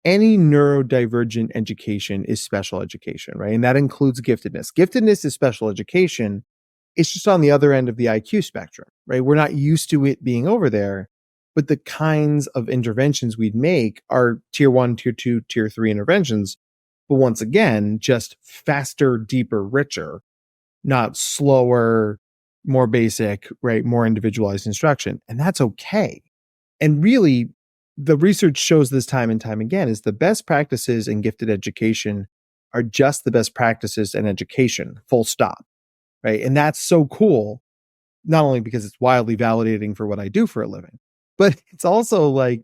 any neurodivergent education is special education, right? And that includes giftedness. Giftedness is special education. It's just on the other end of the IQ spectrum, right? We're not used to it being over there, but the kinds of interventions we'd make are tier 1, tier 2, tier 3 interventions. But once again, just faster, deeper, richer, not slower, more basic, right? More individualized instruction. And that's okay. And really, the research shows this time and time again is the best practices in gifted education are just the best practices in education, full stop, right? And that's so cool, not only because it's wildly validating for what I do for a living, but it's also like,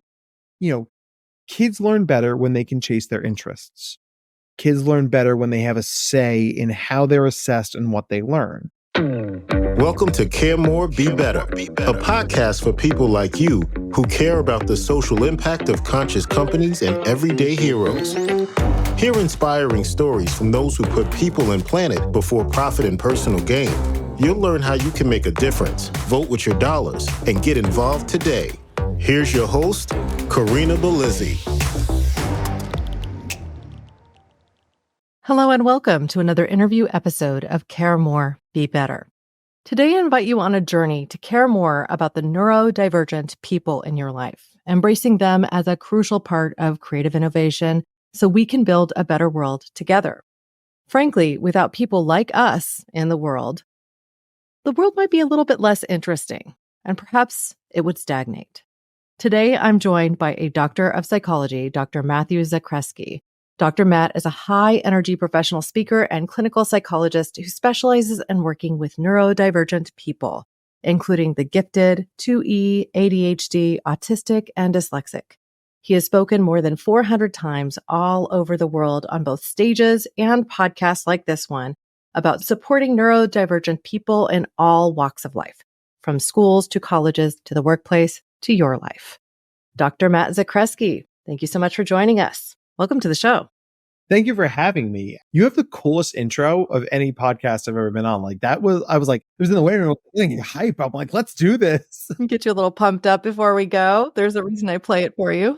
kids learn better when they can chase their interests. Kids learn better when they have a say in how they're assessed and what they learn. Welcome to Care More, Be Better, a podcast for people like you who care about the social impact of conscious companies and everyday heroes. Hear inspiring stories from those who put people and planet before profit and personal gain. You'll learn how you can make a difference, vote with your dollars, and get involved today. Here's your host, Corinna Bellizzi. Hello and welcome to another interview episode of Care More, Be Better. Today I invite you on a journey to care more about the neurodivergent people in your life, embracing them as a crucial part of creative innovation so we can build a better world together. Frankly, without people like us in the world might be a little bit less interesting, and perhaps it would stagnate. Today I'm joined by a doctor of psychology, Dr. Matthew Zakreski. Dr. Matt is a high-energy professional speaker and clinical psychologist who specializes in working with neurodivergent people, including the gifted, 2E, ADHD, autistic, and dyslexic. He has spoken more than 400 times all over the world on both stages and podcasts like this one about supporting neurodivergent people in all walks of life, from schools to colleges to the workplace to your life. Dr. Matt Zakreski, thank you so much for joining us. Welcome to the show. Thank you for having me. You have the coolest intro of any podcast I've ever been on. I was like, it was in the waiting room, getting hype. I'm like, let's do this. Get you a little pumped up before we go. There's a reason I play it for you.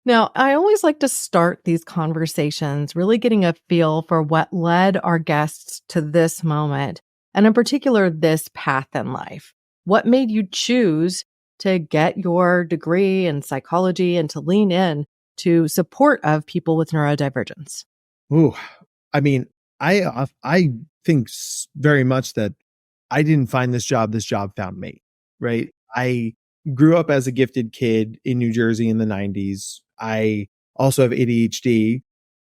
Now, I always like to start these conversations really getting a feel for what led our guests to this moment, and in particular, this path in life. What made you choose to get your degree in psychology and to lean in to support of people with neurodivergence? Ooh, I mean, I think very much that I didn't find this job found me, right? I grew up as a gifted kid in New Jersey in the 90s. I also have ADHD,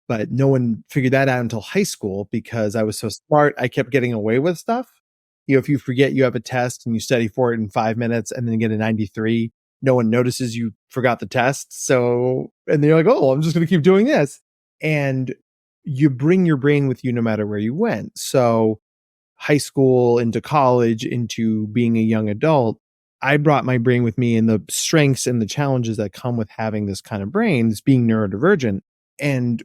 but no one figured that out until high school because I was so smart. I kept getting away with stuff. If you forget you have a test and you study for it in 5 minutes and then get a 93, no one notices you forgot the test. So, and then you're like, oh, I'm just going to keep doing this. And you bring your brain with you no matter where you went. So high school into college, into being a young adult, I brought my brain with me and the strengths and the challenges that come with having this kind of brain, this being neurodivergent. And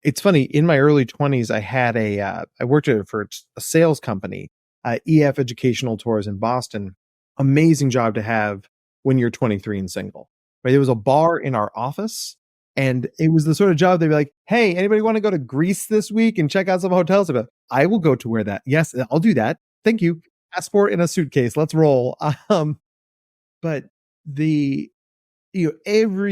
it's funny, in my early 20s, I had I worked for a sales company, EF Educational Tours in Boston. Amazing job to have when you're 23 and single, right? There was a bar in our office and it was the sort of job they'd be like, hey, anybody want to go to Greece this week and check out some hotels? I'd be like, I will go to where that. Yes, I'll do that. Thank you. Passport in a suitcase. Let's roll. But every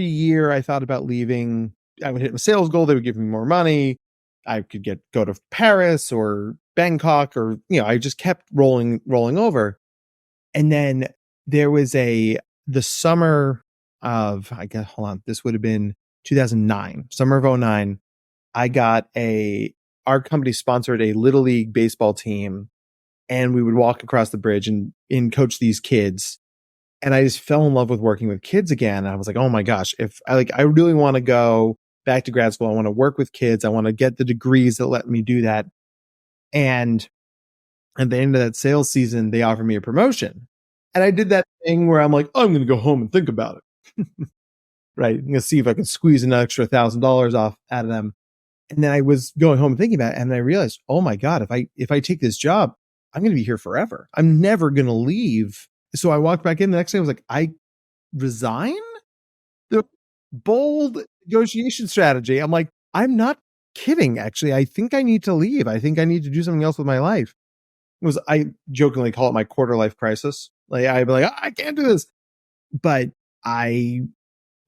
year I thought about leaving. I would hit my sales goal. They would give me more money. I could go to Paris or Bangkok or, I just kept rolling over. And then there was the summer of, this would have been 2009, summer of 2009. Our company sponsored a Little League baseball team and we would walk across the bridge and coach these kids. And I just fell in love with working with kids again. And I was like, oh my gosh, I really want to go back to grad school. I want to work with kids. I want to get the degrees that let me do that. And at the end of that sales season, they offered me a promotion. And I did that thing where I'm like, oh, I'm going to go home and think about it. Right. I'm going to see if I can squeeze an extra $1,000 off out of them. And then I was going home and thinking about it. And I realized, oh my God, if I take this job, I'm going to be here forever. I'm never going to leave. So I walked back in the next day. I was like, I resign? The bold negotiation strategy. I'm like, I'm not kidding. Actually, I think I need to leave. I think I need to do something else with my life. I jokingly call it my quarter life crisis. Like I'd be like, I can't do this. But I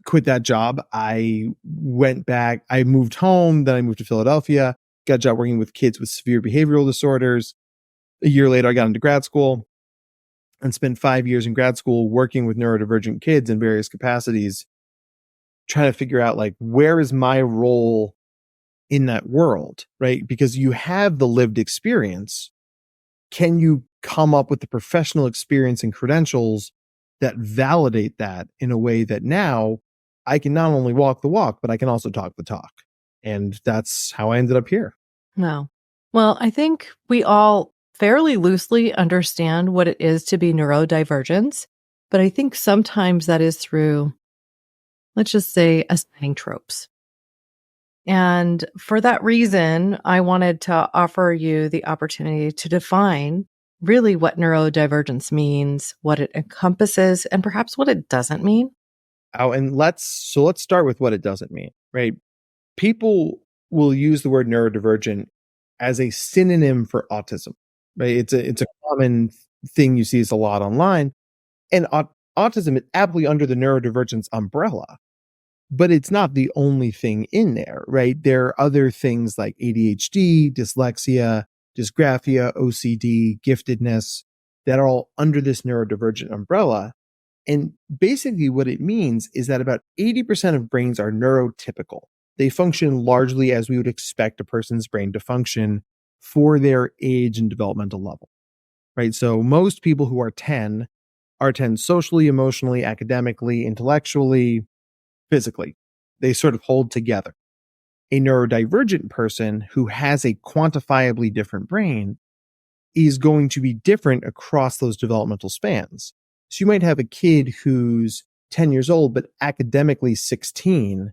quit that job. I went back. I moved home. Then I moved to Philadelphia, got a job working with kids with severe behavioral disorders. A year later, I got into grad school and spent 5 years in grad school working with neurodivergent kids in various capacities, trying to figure out like, where is my role in that world, right? Because you have the lived experience. Can you come up with the professional experience and credentials that validate that in a way that now I can not only walk the walk, but I can also talk the talk? And that's how I ended up here. No. Well, I think we all fairly loosely understand what it is to be neurodivergent, but I think sometimes that is through, let's just say, assigning tropes. And for that reason, I wanted to offer you the opportunity to define really what neurodivergence means, what it encompasses, and perhaps what it doesn't mean. Oh, and let's start with what it doesn't mean, right? People will use the word neurodivergent as a synonym for autism, right? It's a common thing you see a lot online, and autism is aptly under the neurodivergence umbrella, but it's not the only thing in there, right? There are other things like ADHD, dyslexia, dysgraphia, OCD, giftedness that are all under this neurodivergent umbrella. And basically what it means is that about 80% of brains are neurotypical. They function largely as we would expect a person's brain to function for their age and developmental level, right? So most people who are 10 are 10 socially, emotionally, academically, intellectually, physically. They sort of hold together. A neurodivergent person who has a quantifiably different brain is going to be different across those developmental spans. So you might have a kid who's 10 years old, but academically 16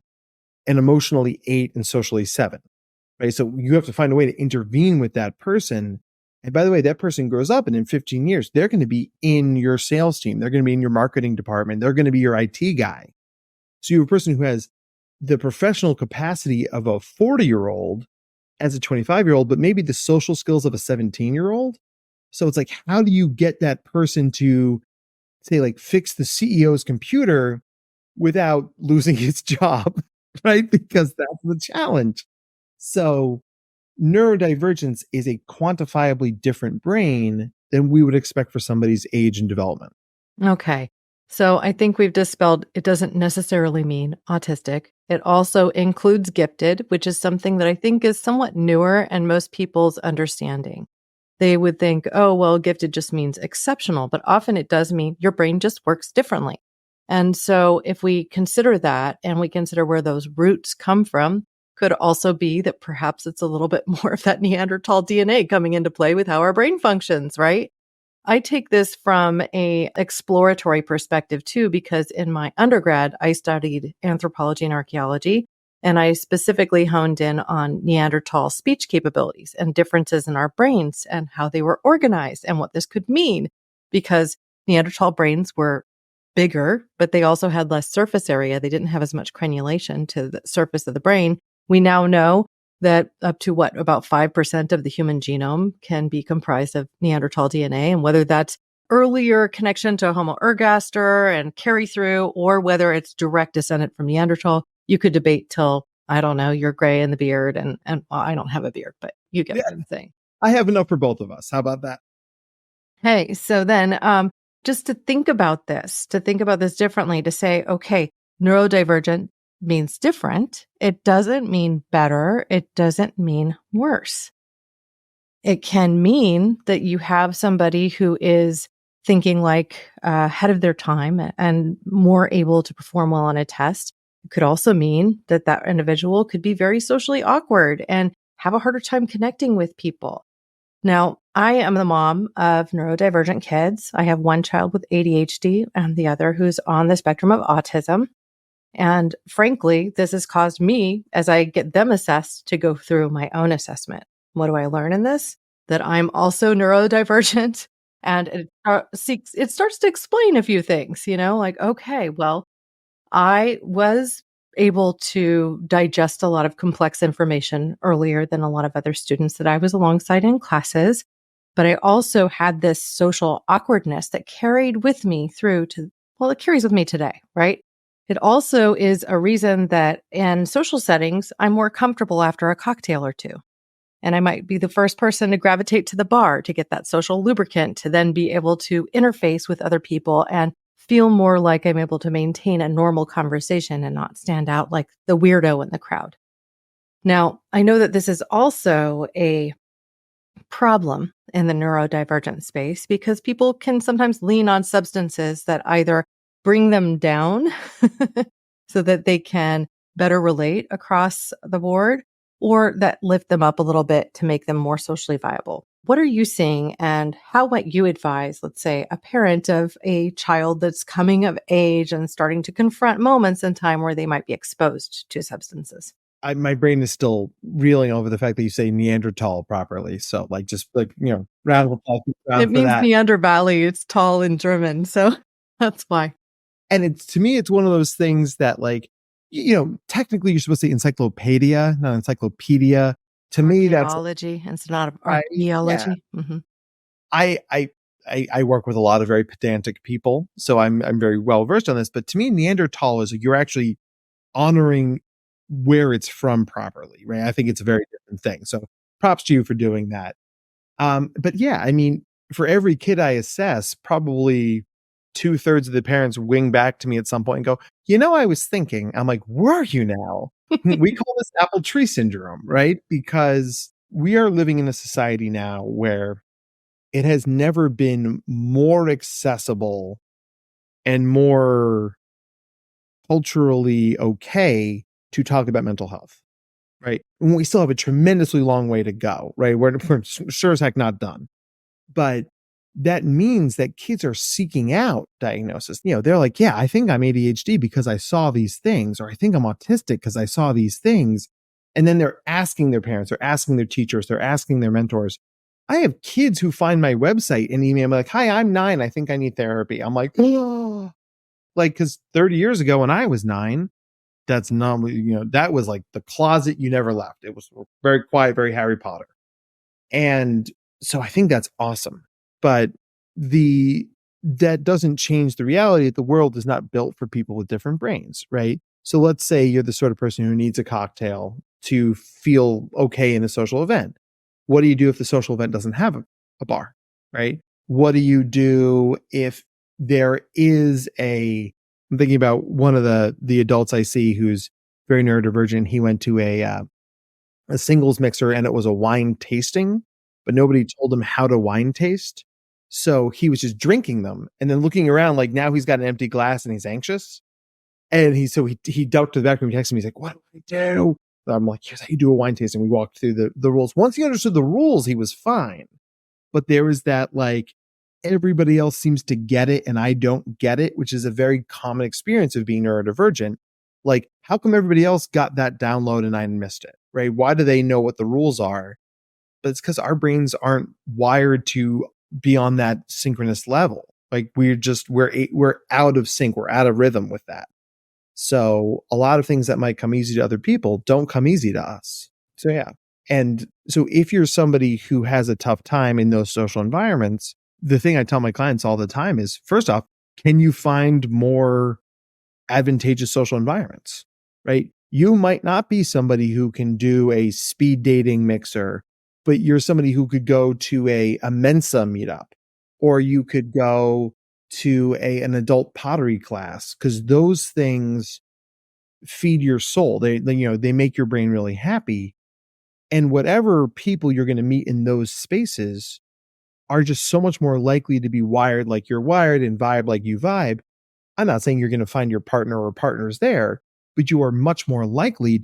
and emotionally 8 and socially 7, right? So you have to find a way to intervene with that person. And by the way, that person grows up and in 15 years, they're going to be in your sales team. They're going to be in your marketing department. They're going to be your IT guy. So you have a person who has the professional capacity of a 40-year-old as a 25-year-old, but maybe the social skills of a 17-year-old. So it's like, how do you get that person to say like fix the CEO's computer without losing his job, right? Because that's the challenge. So neurodivergence is a quantifiably different brain than we would expect for somebody's age and development. Okay. So I think we've dispelled it doesn't necessarily mean autistic. It also includes gifted, which is something that I think is somewhat newer and most people's understanding. They would think, oh, well, gifted just means exceptional, but often it does mean your brain just works differently. And so if we consider that and we consider where those roots come from, could also be that perhaps it's a little bit more of that Neanderthal DNA coming into play with how our brain functions, right? I take this from a exploratory perspective too, because in my undergrad, I studied anthropology and archaeology, and I specifically honed in on Neanderthal speech capabilities and differences in our brains and how they were organized and what this could mean, because Neanderthal brains were bigger, but they also had less surface area. They didn't have as much crenulation to the surface of the brain. We now know that up to about 5% of the human genome can be comprised of Neanderthal DNA, and whether that's earlier connection to Homo ergaster and carry through, or whether it's direct descendant from Neanderthal, you could debate till, I don't know, you're gray in the beard, and well, I don't have a beard, but you get what I'm saying. I have enough for both of us. How about that? Hey, so then just to think about this differently, to say, okay, neurodivergent means different. It doesn't mean better. It doesn't mean worse. It can mean that you have somebody who is thinking like ahead of their time and more able to perform well on a test. It could also mean that that individual could be very socially awkward and have a harder time connecting with people. Now, I am the mom of neurodivergent kids. I have one child with ADHD and the other who's on the spectrum of autism. And frankly, this has caused me, as I get them assessed, to go through my own assessment. What do I learn in this? That I'm also neurodivergent. And it starts to explain a few things, like, okay, well, I was able to digest a lot of complex information earlier than a lot of other students that I was alongside in classes. But I also had this social awkwardness that carried with me through to, well, it carries with me today, right? It also is a reason that in social settings, I'm more comfortable after a cocktail or two. And I might be the first person to gravitate to the bar to get that social lubricant to then be able to interface with other people and feel more like I'm able to maintain a normal conversation and not stand out like the weirdo in the crowd. Now, I know that this is also a problem in the neurodivergent space because people can sometimes lean on substances that either bring them down so that they can better relate across the board, or that lift them up a little bit to make them more socially viable. What are you seeing, and how might you advise, let's say, a parent of a child that's coming of age and starting to confront moments in time where they might be exposed to substances? My brain is still reeling over the fact that you say Neanderthal properly. So round of applause It for means that. Neander Valley. It's tall in German. So that's why. And to me, it's one of those things that technically you're supposed to say encyclopedia, not encyclopedia. To me, that's archaeology instead of right. archaeology. Yeah. Mm-hmm. I work with a lot of very pedantic people, so I'm very well versed on this. But to me, Neanderthal is you're actually honoring where it's from properly, right? I think it's a very different thing. So props to you for doing that. But yeah, I mean, for every kid I assess, probably 2/3 of the parents wing back to me at some point and go, I was thinking. I'm like, were you now? We call this apple tree syndrome, right? Because we are living in a society now where it has never been more accessible and more culturally okay to talk about mental health, right? And we still have a tremendously long way to go, right? We're sure as heck not done. But that means that kids are seeking out diagnosis. They're like, yeah, I think I'm ADHD because I saw these things, or I think I'm autistic because I saw these things. And then they're asking their parents, they're asking their teachers, they're asking their mentors. I have kids who find my website and email me like, hi, I'm 9. I think I need therapy. I'm like, oh, because 30 years ago when I was 9, that's not, that was like the closet you never left. It was very quiet, very Harry Potter. And so I think that's awesome. But that doesn't change the reality that the world is not built for people with different brains, right? So let's say you're the sort of person who needs a cocktail to feel okay in a social event. What do you do if the social event doesn't have a bar, right? What do you do if there is I'm thinking about one of the adults I see who's very neurodivergent. He went to a singles mixer and it was a wine tasting, but nobody told him how to wine taste. So he was just drinking them and then looking around like now he's got an empty glass and he's anxious. And he ducked to the back room, texted me. He's like, what do I do? I'm like, here's how you do a wine tasting. We walked through the rules. Once he understood the rules, he was fine. But there was that like, everybody else seems to get it and I don't get it, which is a very common experience of being neurodivergent. Like, how come everybody else got that download and I missed it, right? Why do they know what the rules are? But it's because our brains aren't wired to be on that synchronous level. Like we're out of sync. We're out of rhythm with that. So a lot of things that might come easy to other people don't come easy to us. So yeah. And so if you're somebody who has a tough time in those social environments, the thing I tell my clients all the time is, first off, can you find more advantageous social environments, right? You might not be somebody who can do a speed dating mixer, but you're somebody who could go to a Mensa meetup, or you could go to an adult pottery class, because those things feed your soul. They make your brain really happy. And whatever people you're going to meet in those spaces are just so much more likely to be wired like you're wired and vibe like you vibe. I'm not saying you're going to find your partner or partners there, but you are much more likely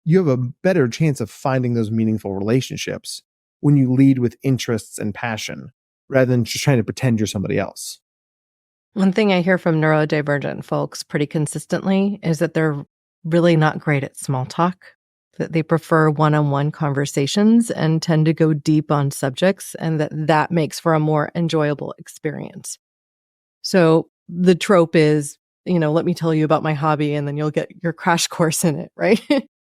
you have a better chance of finding those meaningful relationships when you lead with interests and passion rather than just trying to pretend you're somebody else. One thing I hear from neurodivergent folks pretty consistently is that they're really not great at small talk, that they prefer one-on-one conversations and tend to go deep on subjects, and that makes for a more enjoyable experience. So the trope is let me tell you about my hobby and then you'll get your crash course in it, right?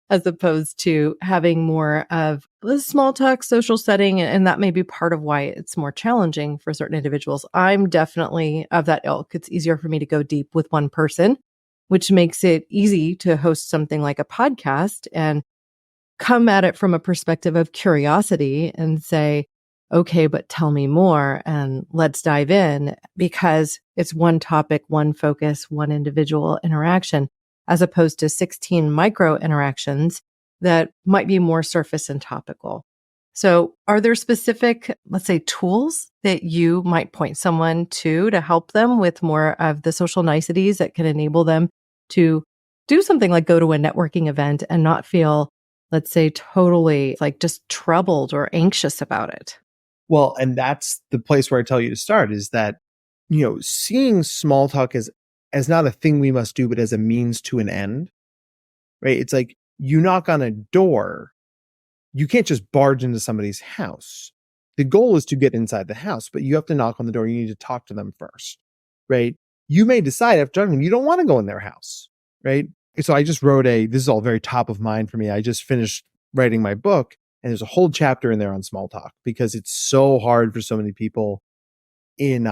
As opposed to having more of a small talk social setting. And that may be part of why it's more challenging for certain individuals. I'm definitely of that ilk. It's easier for me to go deep with one person, which makes it easy to host something like a podcast and come at it from a perspective of curiosity and say, okay, but tell me more and let's dive in, because it's one topic, one focus, one individual interaction, as opposed to 16 micro interactions that might be more surface and topical. So are there specific, let's say, tools that you might point someone to help them with more of the social niceties that can enable them to do something like go to a networking event and not feel, let's say, totally like just troubled or anxious about it? Well, and that's the place where I tell you to start, is that, seeing small talk as not a thing we must do, but as a means to an end, right? It's like you knock on a door, you can't just barge into somebody's house. The goal is to get inside the house, but you have to knock on the door. You need to talk to them first, right? You may decide after talking to them, you don't want to go in their house, right? So I just wrote this is all very top of mind for me. I just finished writing my book, and there's a whole chapter in there on small talk because it's so hard for so many people in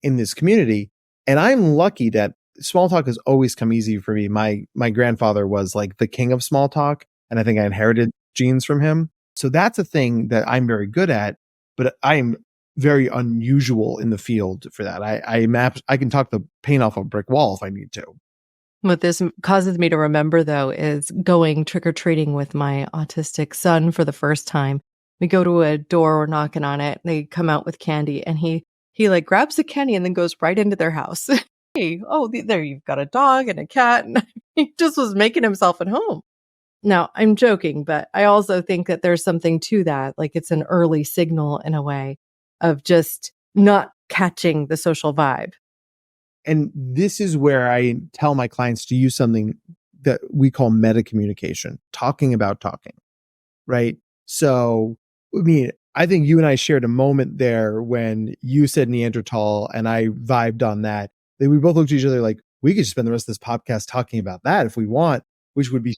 this community. And I'm lucky that small talk has always come easy for me. My grandfather was like the king of small talk, and I think I inherited genes from him. So that's a thing that I'm very good at, but I'm very unusual in the field for that. I can talk the paint off a brick wall if I need to. What this causes me to remember, though, is going trick-or-treating with my autistic son for the first time. We go to a door, we're knocking on it, they come out with candy, and he like grabs the candy and then goes right into their house. Hey, there you've got a dog and a cat, and he just was making himself at home. Now, I'm joking, but I also think that there's something to that. Like it's an early signal in a way of just not catching the social vibe. And this is where I tell my clients to use something that we call meta communication, talking about talking, right? So, I think you and I shared a moment there when you said Neanderthal and I vibed on that. That we both looked at each other like, we could just spend the rest of this podcast talking about that if we want, which would be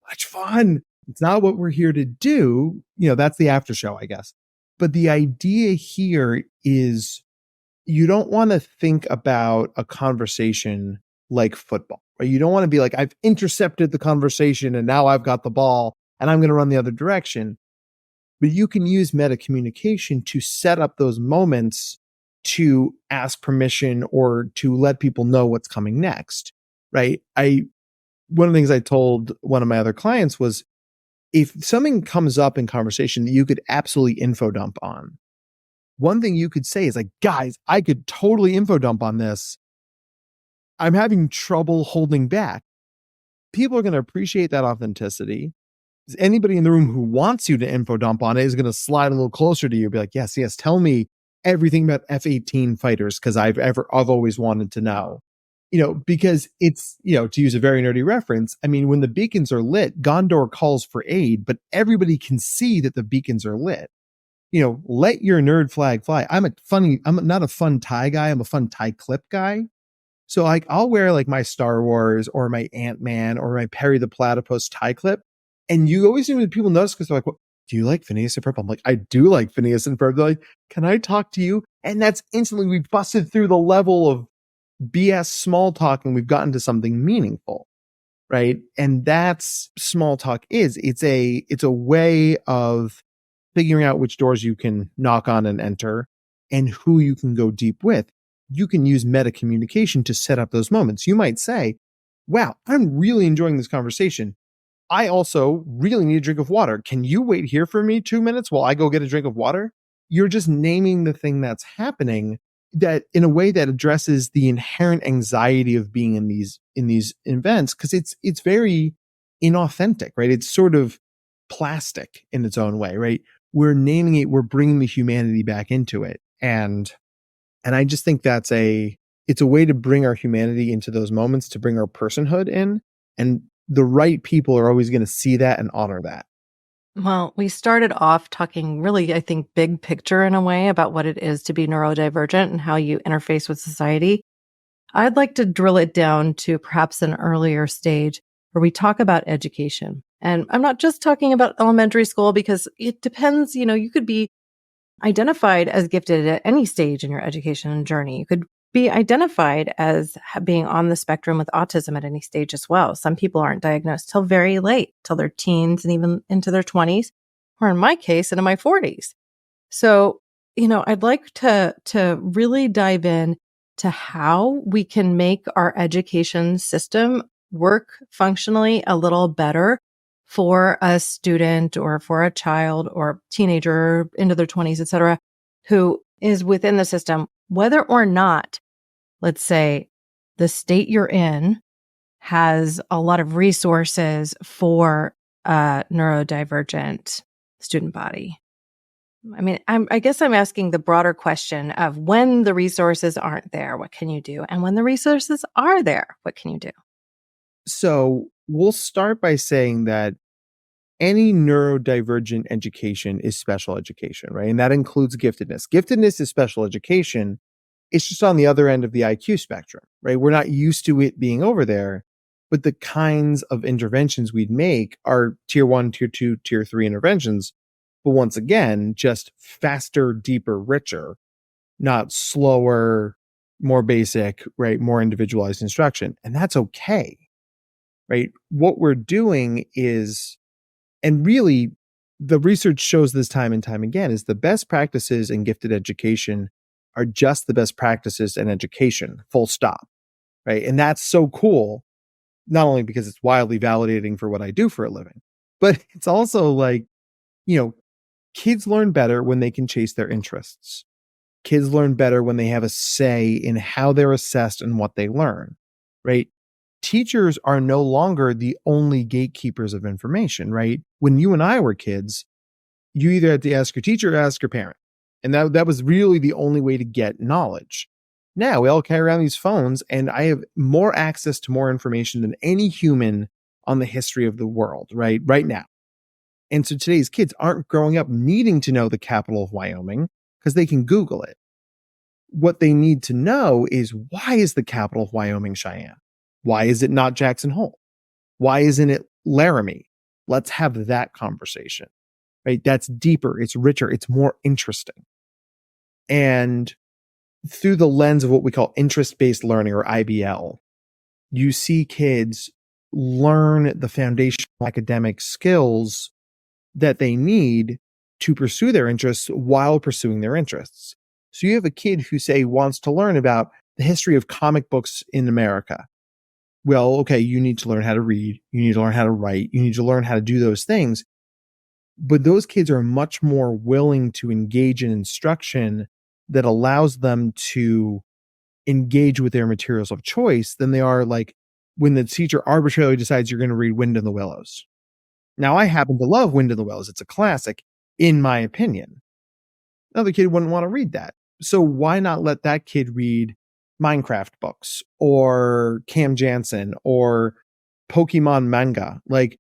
much fun. It's not what we're here to do. That's the after show, I guess. But the idea here is you don't want to think about a conversation like football, right? You don't want to be like, I've intercepted the conversation and now I've got the ball and I'm going to run the other direction. But you can use meta communication to set up those moments to ask permission or to let people know what's coming next, right? One of the things I told one of my other clients was, if something comes up in conversation that you could absolutely info dump on, one thing you could say is like, guys, I could totally info dump on this. I'm having trouble holding back. People are going to appreciate that authenticity. Anybody in the room who wants you to info dump on it is going to slide a little closer to you, be like, yes, tell me everything about F-18 fighters because I've always wanted to know. Because it's, to use a very nerdy reference, when the beacons are lit, Gondor calls for aid, but everybody can see that the beacons are lit. Let your nerd flag fly. I'm not a fun tie guy. I'm a fun tie clip guy. So I'll wear like my Star Wars or my Ant-Man or my Perry the Platypus tie clip. And you always see when people notice because they're like, well, do you like Phineas and Ferb? I'm like, I do like Phineas and Ferb. They're like, can I talk to you? And that's instantly, we busted through the level of BS small talk and we've gotten to something meaningful. Right. And that's small talk it's a way of figuring out which doors you can knock on and enter and who you can go deep with. You can use meta communication to set up those moments. You might say, wow, I'm really enjoying this conversation. I also really need a drink of water. Can you wait here for me 2 minutes while I go get a drink of water? You're just naming the thing that's happening that in a way that addresses the inherent anxiety of being in these events, because it's very inauthentic, right? It's sort of plastic in its own way, right? We're naming it, we're bringing the humanity back into it. And I just think it's a way to bring our humanity into those moments, to bring our personhood in. And the right people are always going to see that and honor that. Well, we started off talking really, I think, big picture in a way about what it is to be neurodivergent and how you interface with society. I'd like to drill it down to perhaps an earlier stage where we talk about education. And I'm not just talking about elementary school because it depends, you could be identified as gifted at any stage in your education journey. You could be identified as being on the spectrum with autism at any stage as well. Some people aren't diagnosed till very late, till their teens and even into their 20s, or in my case, into my 40s. So, I'd like to really dive in to how we can make our education system work functionally a little better for a student or for a child or teenager into their 20s, et cetera, who is within the system, whether or not, let's say, the state you're in has a lot of resources for a neurodivergent student body. I mean, I guess I'm asking the broader question of when the resources aren't there, what can you do? And when the resources are there, what can you do? So we'll start by saying that any neurodivergent education is special education, right? And that includes giftedness. Giftedness is special education. It's just on the other end of the IQ spectrum, right? We're not used to it being over there, but the kinds of interventions we'd make are tier 1, tier 2, tier 3 interventions. But once again, just faster, deeper, richer, not slower, more basic, right? More individualized instruction. And that's okay, right? What we're doing is, and really the research shows this time and time again, is the best practices in gifted education are just the best practices in education, full stop, right? And that's so cool, not only because it's wildly validating for what I do for a living, but it's also like, kids learn better when they can chase their interests. Kids learn better when they have a say in how they're assessed and what they learn, right? Teachers are no longer the only gatekeepers of information, right? When you and I were kids, you either had to ask your teacher or ask your parent. And that was really the only way to get knowledge. Now we all carry around these phones, and I have more access to more information than any human on the history of the world, right now. And so today's kids aren't growing up needing to know the capital of Wyoming because they can Google it. What they need to know is, why is the capital of Wyoming Cheyenne? Why is it not Jackson Hole? Why isn't it Laramie? Let's have that conversation, right? That's deeper, it's richer, it's more interesting. And through the lens of what we call interest-based learning, or IBL, you see kids learn the foundational academic skills that they need to pursue their interests while pursuing their interests. So you have a kid who, say, wants to learn about the history of comic books in America. Well, okay, you need to learn how to read, you need to learn how to write, you need to learn how to do those things. But those kids are much more willing to engage in instruction that allows them to engage with their materials of choice than they are like when the teacher arbitrarily decides you're going to read Wind in the Willows. Now, I happen to love Wind in the Willows. It's a classic, in my opinion. Another kid wouldn't want to read that. So why not let that kid read Minecraft books or Cam Jansen or Pokemon manga? Like,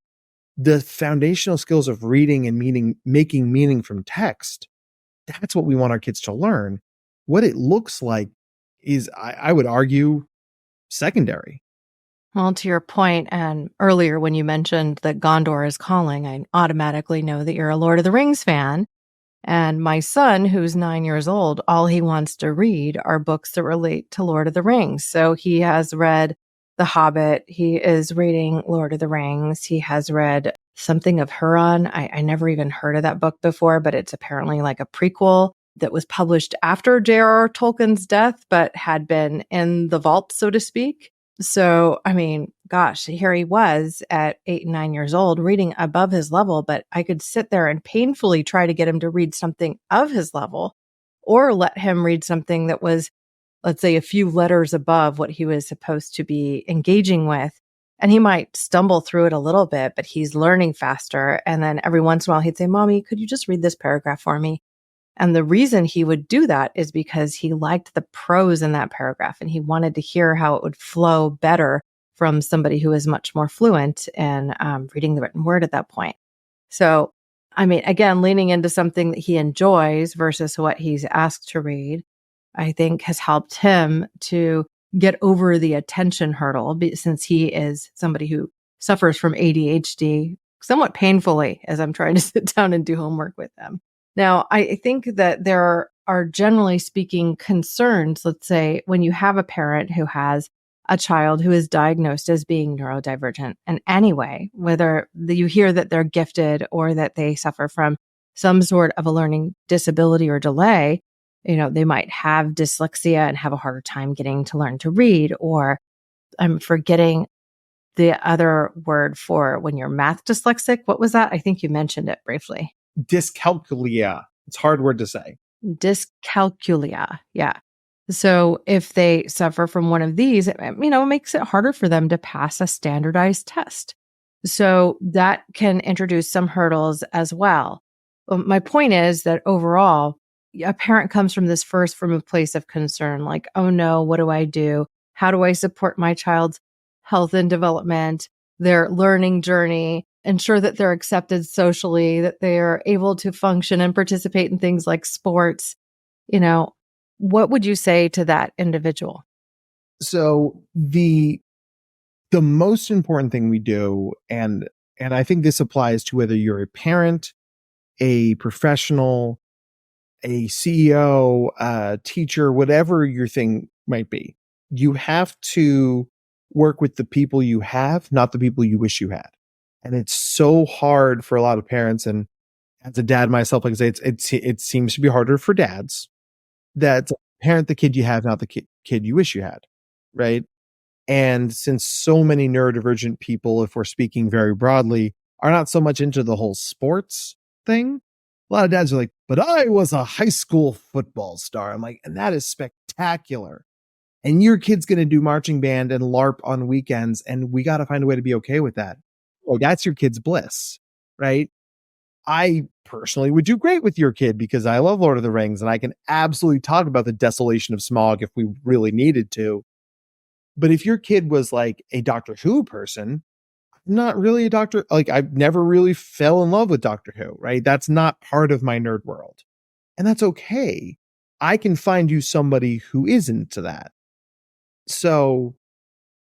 the foundational skills of reading and making meaning from text, that's what we want our kids to learn. What it looks like is, I would argue, secondary. Well, to your point, and earlier when you mentioned that Gondor is calling, I automatically know that you're a Lord of the Rings fan. And my son, who's 9 years old, all he wants to read are books that relate to Lord of the Rings. So he has read The Hobbit. He is reading Lord of the Rings. He has read something of Huron. I never even heard of that book before, but it's apparently like a prequel that was published after J.R.R. Tolkien's death, but had been in the vault, so to speak. So, I mean, gosh, here he was at 8 and 9 years old reading above his level, but I could sit there and painfully try to get him to read something of his level, or let him read something that was, let's say, a few letters above what he was supposed to be engaging with. And he might stumble through it a little bit, but he's learning faster. And then every once in a while he'd say, "Mommy, could you just read this paragraph for me?" And the reason he would do that is because he liked the prose in that paragraph and he wanted to hear how it would flow better from somebody who is much more fluent in reading the written word at that point. So, I mean, again, leaning into something that he enjoys versus what he's asked to read, I think has helped him to get over the attention hurdle since he is somebody who suffers from ADHD somewhat painfully as I'm trying to sit down and do homework with them. Now, I think that there are generally speaking concerns, let's say, when you have a parent who has a child who is diagnosed as being neurodivergent in any way, whether you hear that they're gifted or that they suffer from some sort of a learning disability or delay. They might have dyslexia and have a harder time getting to learn to read, or I'm forgetting the other word for when you're math dyslexic. What was that? I think you mentioned it briefly. Dyscalculia. It's a hard word to say. Dyscalculia. Yeah. So if they suffer from one of these, it makes it harder for them to pass a standardized test. So that can introduce some hurdles as well. My point is that overall, a parent comes from a place of concern, like, oh no, what do I do? How do I support my child's health and development, their learning journey, ensure that they're accepted socially, that they are able to function and participate in things like sports? What would you say to that individual? So the most important thing we do, and I think this applies to whether you're a parent, a professional, a CEO, a teacher, whatever your thing might be, you have to work with the people you have, not the people you wish you had. And it's so hard for a lot of parents. And as a dad myself, like I say, it seems to be harder for dads that parent the kid you have, not the kid you wish you had. Right. And since so many neurodivergent people, if we're speaking very broadly, are not so much into the whole sports thing, a lot of dads are like, but I was a high school football star. I'm like, and that is spectacular. And your kid's going to do marching band and LARP on weekends. And we got to find a way to be okay with that. Oh, that's your kid's bliss, right? I personally would do great with your kid because I love Lord of the Rings and I can absolutely talk about the desolation of Smaug if we really needed to. But if your kid was like a Doctor Who person, not really a doctor, like I've never really fell in love with Doctor Who, right? That's not part of my nerd world. And that's okay. I can find you somebody who is into that. So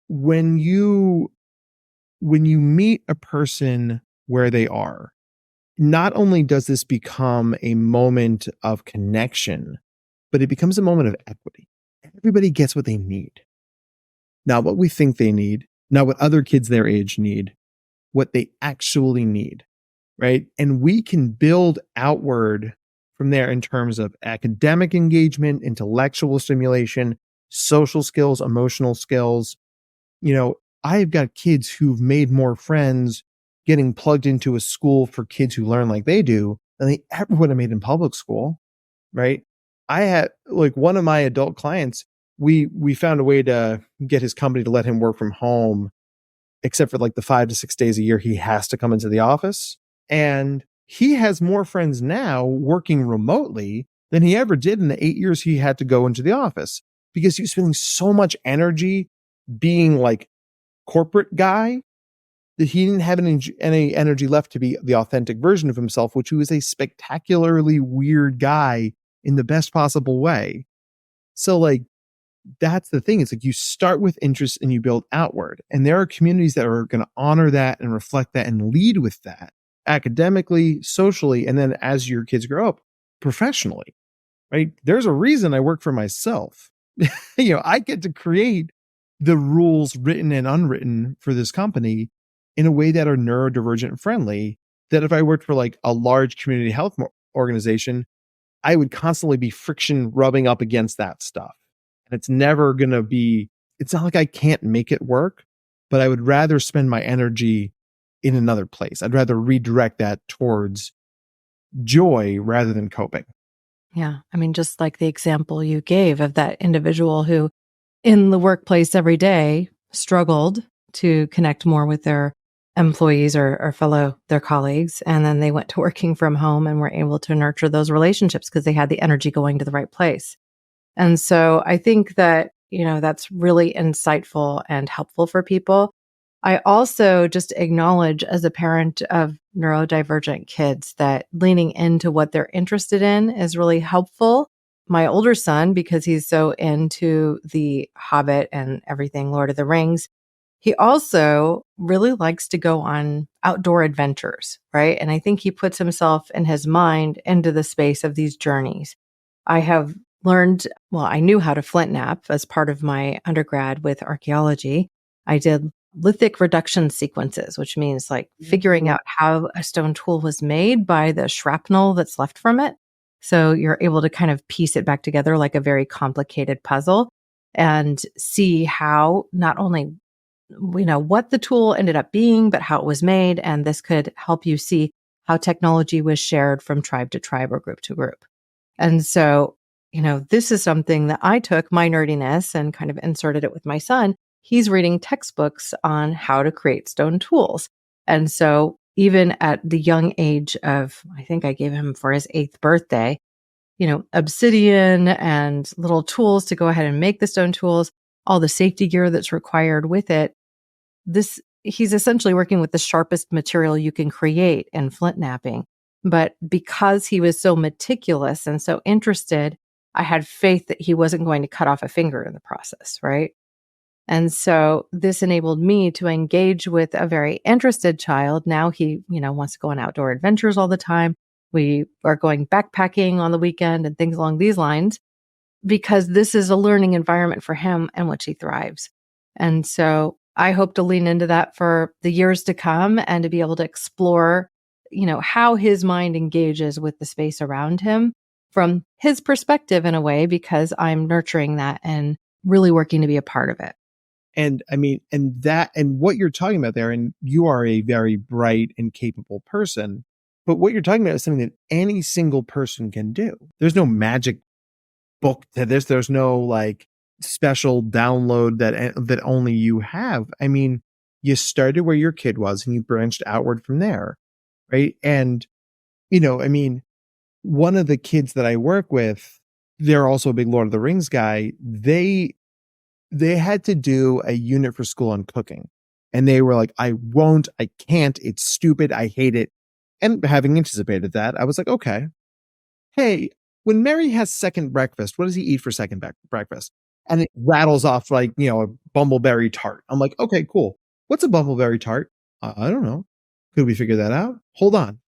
when you meet a person where they are, not only does this become a moment of connection, but it becomes a moment of equity. Everybody gets what they need. Not what we think they need, not what other kids their age need, what they actually need, right? And we can build outward from there in terms of academic engagement, intellectual stimulation, social skills, emotional skills. I've got kids who've made more friends getting plugged into a school for kids who learn like they do than they ever would have made in public school, right? I had like one of my adult clients, we found a way to get his company to let him work from home, except for like the 5 to 6 days a year he has to come into the office. And he has more friends now working remotely than he ever did in the 8 years he had to go into the office because he was spending so much energy being like corporate guy that he didn't have any energy left to be the authentic version of himself, which he was a spectacularly weird guy in the best possible way. So like, that's the thing. It's like you start with interest and you build outward. And there are communities that are going to honor that and reflect that and lead with that academically, socially, and then as your kids grow up, professionally, right? There's a reason I work for myself. I get to create the rules written and unwritten for this company in a way that are neurodivergent friendly, that if I worked for like a large community health organization, I would constantly be friction rubbing up against that stuff. And it's never going to be, it's not like I can't make it work, but I would rather spend my energy in another place. I'd rather redirect that towards joy rather than coping. Yeah. I mean, just like the example you gave of that individual who in the workplace every day struggled to connect more with their employees or their colleagues. And then they went to working from home and were able to nurture those relationships because they had the energy going to the right place. And so I think that, that's really insightful and helpful for people. I also just acknowledge as a parent of neurodivergent kids that leaning into what they're interested in is really helpful. my older son, because he's so into The Hobbit and everything Lord of the Rings, he also really likes to go on outdoor adventures, right? And I think he puts himself and his mind into the space of these journeys. I have learned, well, I knew how to flint knap as part of my undergrad with archaeology. I did lithic reduction sequences, which means like figuring out how a stone tool was made by the shrapnel that's left from it. So you're able to kind of piece it back together like a very complicated puzzle and see how not only what the tool ended up being, but how it was made. And this could help you see how technology was shared from tribe to tribe or group to group. And so, this is something that I took my nerdiness and kind of inserted it with my son. He's reading textbooks on how to create stone tools. And so even at the young age of, I think I gave him for his 8th birthday, obsidian and little tools to go ahead and make the stone tools, all the safety gear that's required with it. He's essentially working with the sharpest material you can create in flint knapping. But because he was so meticulous and so interested, I had faith that he wasn't going to cut off a finger in the process, right? And so this enabled me to engage with a very interested child. Now he, wants to go on outdoor adventures all the time. We are going backpacking on the weekend and things along these lines because this is a learning environment for him in which he thrives. And so I hope to lean into that for the years to come and to be able to explore, how his mind engages with the space around him from his perspective in a way, because I'm nurturing that and really working to be a part of it. And I mean, and what you're talking about there, and you are a very bright and capable person, but what you're talking about is something that any single person can do. There's no magic book to this. There's no like special download that only you have. I mean, you started where your kid was and you branched outward from there. Right. And, one of the kids that I work with, they're also a big Lord of the Rings guy. They had to do a unit for school on cooking. And they were like, I can't, it's stupid, I hate it. And having anticipated that, I was like, okay, hey, when Mary has second breakfast, what does he eat for second breakfast? And it rattles off like, a bumbleberry tart. I'm like, okay, cool. What's a bumbleberry tart? I don't know. Could we figure that out? Hold on.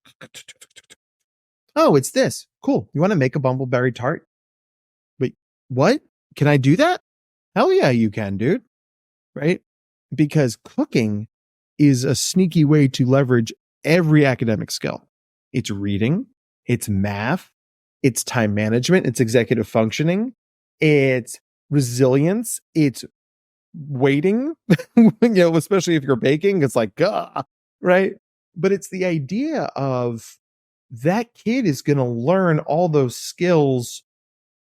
Oh, it's this. Cool. You want to make a bumbleberry tart? Wait, what? Can I do that? Hell yeah, you can, dude. Right? Because cooking is a sneaky way to leverage every academic skill. It's reading, it's math, it's time management, it's executive functioning, it's resilience, it's waiting, especially if you're baking, it's like, right? But it's the idea of that kid is going to learn all those skills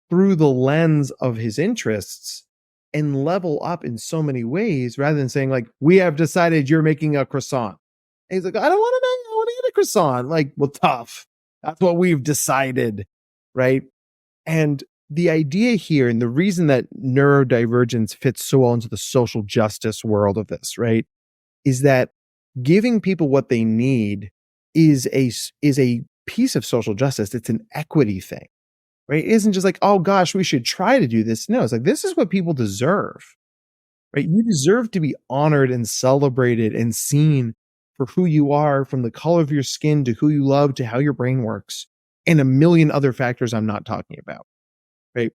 through the lens of his interests and level up in so many ways rather than saying like, we have decided you're making a croissant. And he's like, I want to get a croissant. Like, well, tough. That's what we've decided. Right. And the idea here and the reason that neurodivergence fits so well into the social justice world of this, right, is that giving people what they need is a piece of social justice. It's an equity thing. Right? It isn't just like, oh gosh, we should try to do this. No, it's like, this is what people deserve, right? You deserve to be honored and celebrated and seen for who you are, from the color of your skin to who you love to how your brain works and a million other factors I'm not talking about, right?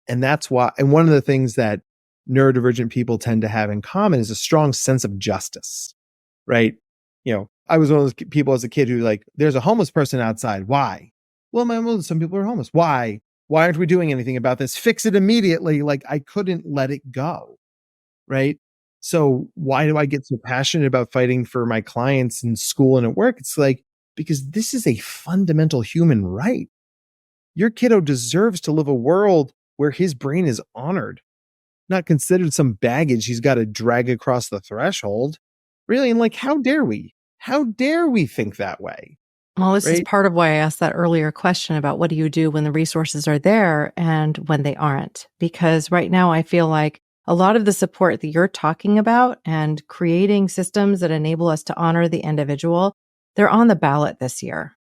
And that's why, and one of the things that neurodivergent people tend to have in common is a strong sense of justice, right? I was one of those people as a kid who like, there's a homeless person outside. Why? Well, some people are homeless. Why? Why aren't we doing anything about this? Fix it immediately. Like I couldn't let it go. Right. So why do I get so passionate about fighting for my clients in school and at work? It's like, because this is a fundamental human right. Your kiddo deserves to live a world where his brain is honored, not considered some baggage he's got to drag across the threshold. Really. And like, how dare we? How dare we think that way? Well, this is part of why I asked that earlier question about what do you do when the resources are there and when they aren't? Because right now I feel like a lot of the support that you're talking about and creating systems that enable us to honor the individual, they're on the ballot this year.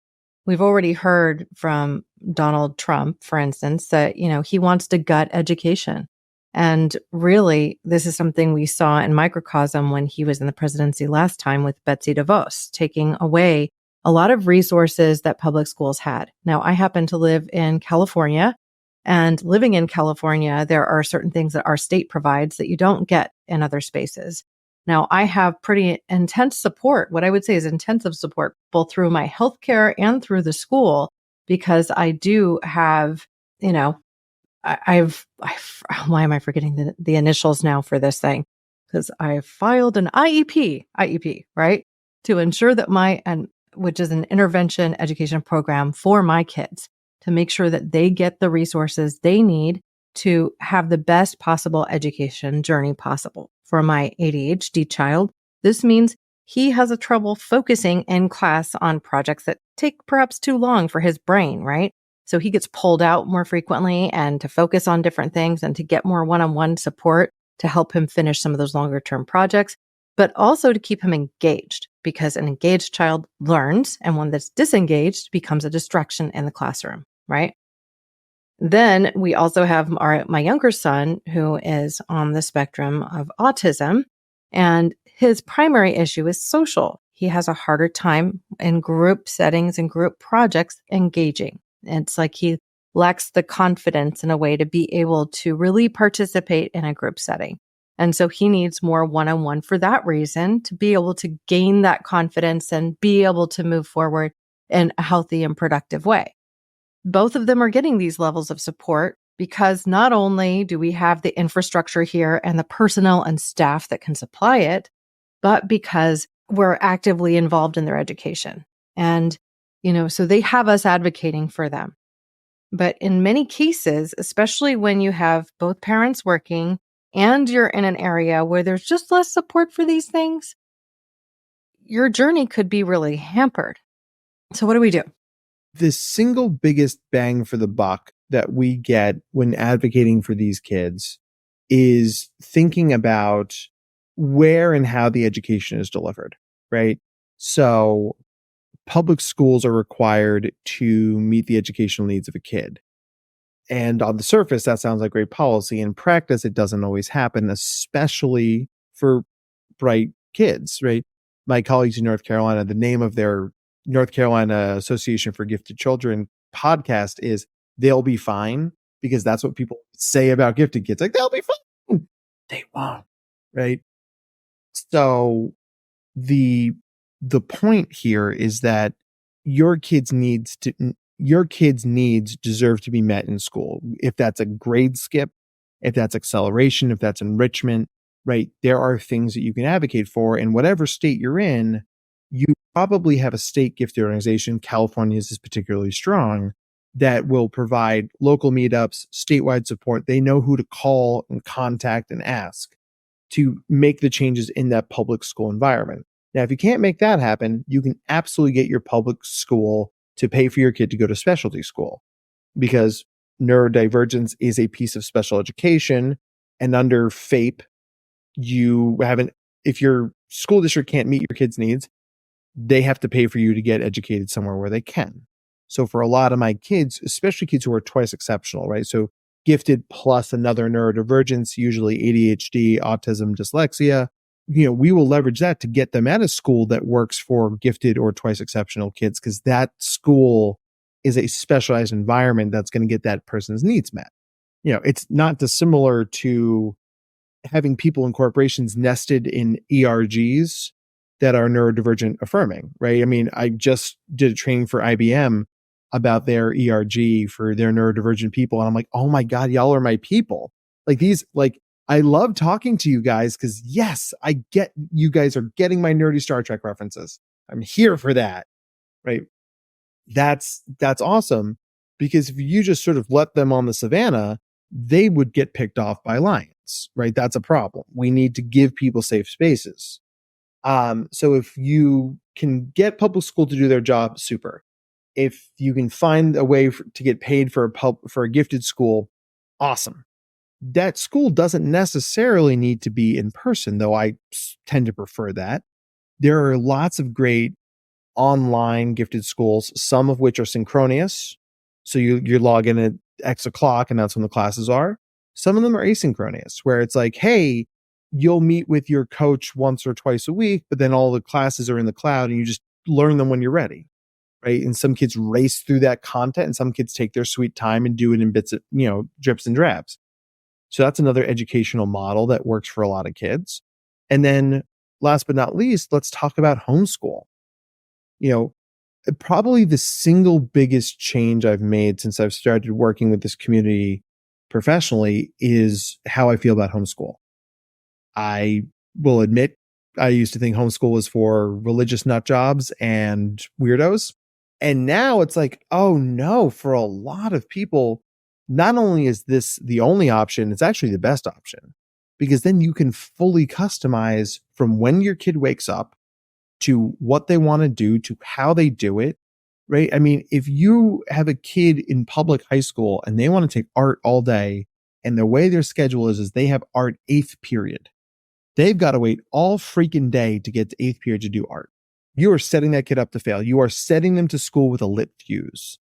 We've already heard from Donald Trump, for instance, that, he wants to gut education. And really, this is something we saw in microcosm when he was in the presidency last time with Betsy DeVos, taking away a lot of resources that public schools had. Now, I happen to live in California, and living in California, there are certain things that our state provides that you don't get in other spaces. Now, I have pretty intense support, what I would say is intensive support, both through my healthcare and through the school, because I do have, why am I forgetting the initials now for this thing? Because I filed an IEP, right? To ensure that which is an intervention education program for my kids, to make sure that they get the resources they need to have the best possible education journey possible. For my ADHD child, this means he has a trouble focusing in class on projects that take perhaps too long for his brain, right? So he gets pulled out more frequently and to focus on different things and to get more one-on-one support to help him finish some of those longer term projects, but also to keep him engaged, because an engaged child learns and one that's disengaged becomes a distraction in the classroom, right? Then we also have my younger son, who is on the spectrum of autism, and his primary issue is social. He has a harder time in group settings and group projects engaging. It's like he lacks the confidence in a way to be able to really participate in a group setting. And so he needs more one-on-one for that reason, to be able to gain that confidence and be able to move forward in a healthy and productive way. Both of them are getting these levels of support because not only do we have the infrastructure here and the personnel and staff that can supply it, but because we're actively involved in their education. And, so they have us advocating for them. But in many cases, especially when you have both parents working and you're in an area where there's just less support for these things, your journey could be really hampered. So what do we do? The single biggest bang for the buck that we get when advocating for these kids is thinking about where and how the education is delivered, right? So public schools are required to meet the educational needs of a kid. And on the surface, that sounds like great policy. In practice, it doesn't always happen, especially for bright kids, right? My colleagues in North Carolina, the name of their North Carolina Association for Gifted Children podcast is They'll Be Fine, because that's what people say about gifted kids. Like, they'll be fine. They won't, right? So the point here is that your kids' needs deserve to be met in school. If that's a grade skip, if that's acceleration, if that's enrichment, right? There are things that you can advocate for. In whatever state you're in, you probably have a state gifted organization. California's is particularly strong, that will provide local meetups, statewide support. They know who to call and contact and ask to make the changes in that public school environment. Now, if you can't make that happen, you can absolutely get your public school to pay for your kid to go to specialty school, because neurodivergence is a piece of special education. And under FAPE, if your school district can't meet your kids' needs, they have to pay for you to get educated somewhere where they can. So for a lot of my kids, especially kids who are twice exceptional, right? So gifted plus another neurodivergence, usually ADHD, autism, dyslexia, we will leverage that to get them at a school that works for gifted or twice exceptional kids, because that school is a specialized environment that's going to get that person's needs met. It's not dissimilar to having people in corporations nested in ERGs that are neurodivergent affirming, right? I mean, I just did a training for IBM about their ERG for their neurodivergent people. And I'm like, oh my God, y'all are my people. I love talking to you guys because, yes, I get you guys are getting my nerdy Star Trek references. I'm here for that, right? That's awesome, because if you just sort of let them on the savannah, they would get picked off by lions, right? That's a problem. We need to give people safe spaces. So if you can get public school to do their job, super. If you can find a way to get paid for a gifted school, awesome. That school doesn't necessarily need to be in person, though I tend to prefer that. There are lots of great online gifted schools, some of which are synchronous. So you log in at X o'clock and that's when the classes are. Some of them are asynchronous, where it's like, hey, you'll meet with your coach once or twice a week, but then all the classes are in the cloud and you just learn them when you're ready. Right. And some kids race through that content and some kids take their sweet time and do it in bits of, drips and drabs. So that's another educational model that works for a lot of kids. And then last but not least, let's talk about homeschool. Probably the single biggest change I've made since I've started working with this community professionally is how I feel about homeschool. I will admit, I used to think homeschool was for religious nut jobs and weirdos. And now it's like, oh no, for a lot of people, not only is this the only option, it's actually the best option, because then you can fully customize from when your kid wakes up to what they want to do, to how they do it, right? I mean, if you have a kid in public high school and they want to take art all day, and the way their schedule is they have art 8th period, they've got to wait all freaking day to get to 8th period to do art. You are setting that kid up to fail. You are setting them to school with a lit fuse,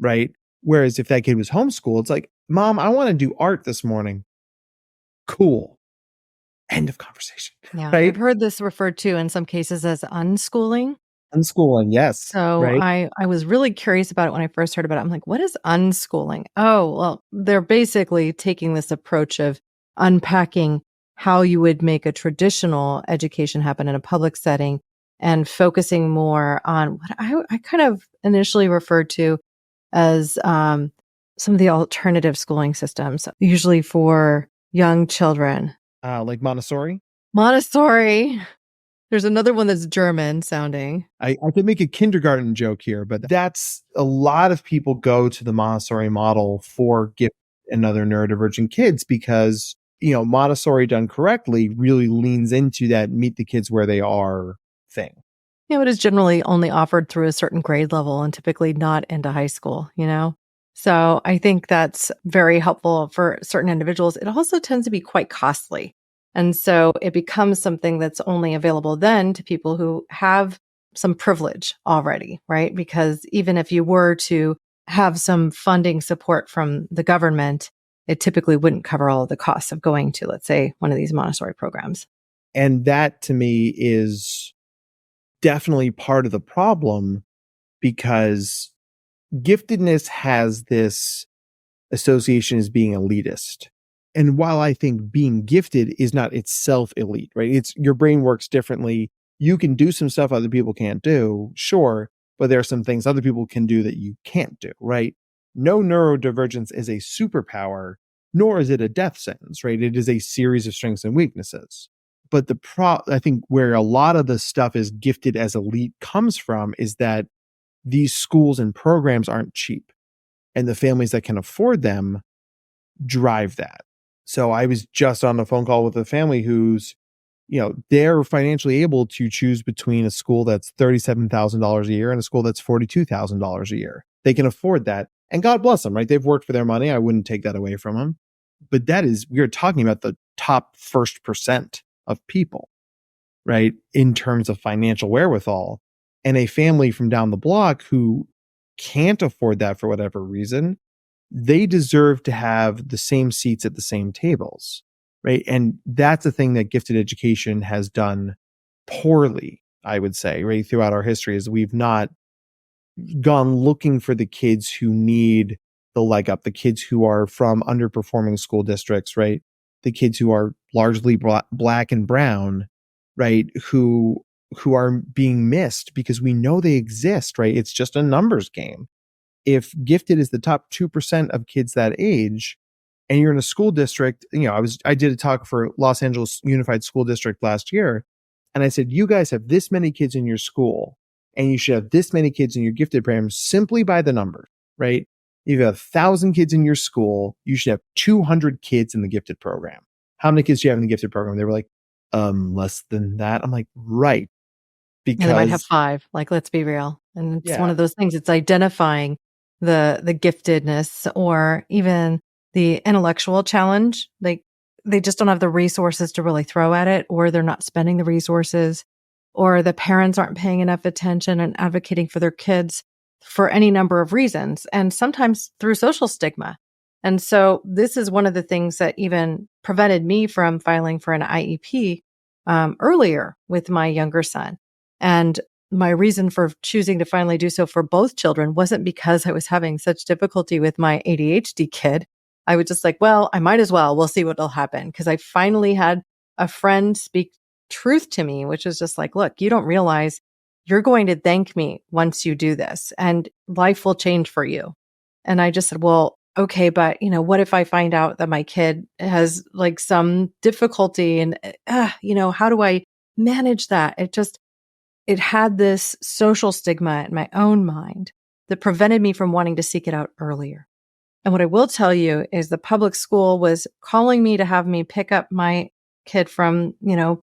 right? Whereas if that kid was homeschooled, it's like, Mom, I want to do art this morning. Cool. End of conversation. Yeah. Right? I've heard this referred to in some cases as unschooling. Unschooling, yes. So right? I was really curious about it when I first heard about it. I'm like, what is unschooling? Oh, well, they're basically taking this approach of unpacking how you would make a traditional education happen in a public setting and focusing more on what I kind of initially referred to as some of the alternative schooling systems, usually for young children. Like Montessori? Montessori. There's another one that's German sounding. I could make a kindergarten joke here, but that's a lot of people go to the Montessori model for gifted and other neurodivergent kids because, Montessori done correctly really leans into that meet the kids where they are thing. It is generally only offered through a certain grade level and typically not into high school, So I think that's very helpful for certain individuals. It also tends to be quite costly. And so it becomes something that's only available then to people who have some privilege already, right? Because even if you were to have some funding support from the government, it typically wouldn't cover all of the costs of going to, let's say, one of these Montessori programs. And that to me is definitely part of the problem because giftedness has this association as being elitist. And while I think being gifted is not itself elite, right? It's your brain works differently. You can do some stuff other people can't do, sure, but there are some things other people can do that you can't do, right? No neurodivergence is a superpower, nor is it a death sentence, right? It is a series of strengths and weaknesses. But I think where a lot of the stuff is gifted as elite comes from is that these schools and programs aren't cheap, and the families that can afford them drive that. So I was just on a phone call with a family who's, they're financially able to choose between a school that's $37,000 a year and a school that's $42,000 a year. They can afford that. And God bless them, right? They've worked for their money. I wouldn't take that away from them. But we're talking about the top 1% of people, right? In terms of financial wherewithal. And a family from down the block who can't afford that for whatever reason, they deserve to have the same seats at the same tables, right? And that's the thing that gifted education has done poorly, I would say, right? Throughout our history is we've not gone looking for the kids who need the leg up, the kids who are from underperforming school districts, right? The kids who are largely black and brown, right? Who are being missed because we know they exist, right? It's just a numbers game. If gifted is the top 2% of kids that age, and you're in a school district, I did a talk for Los Angeles Unified School District last year, and I said, you guys have this many kids in your school, and you should have this many kids in your gifted program simply by the numbers, right? If you have 1,000 kids in your school, you should have 200 kids in the gifted program. How many kids do you have in the gifted program? They were like, less than that. I'm like, right. Because they might have 5, let's be real. And it's one of those things, it's identifying the giftedness or even the intellectual challenge. They just don't have the resources to really throw at it, or they're not spending the resources, or the parents aren't paying enough attention and advocating for their kids. for any number of reasons, and sometimes through social stigma. And so this is one of the things that even prevented me from filing for an IEP earlier with my younger son. And my reason for choosing to finally do so for both children wasn't because I was having such difficulty with my ADHD kid. I was just like, well, I might as well. We'll see what will happen. Because I finally had a friend speak truth to me, which is just like, look, you don't realize you're going to thank me once you do this and life will change for you. And I just said, well, okay, but what if I find out that my kid has like some difficulty and, how do I manage that? It had this social stigma in my own mind that prevented me from wanting to seek it out earlier. And what I will tell you is the public school was calling me to have me pick up my kid from,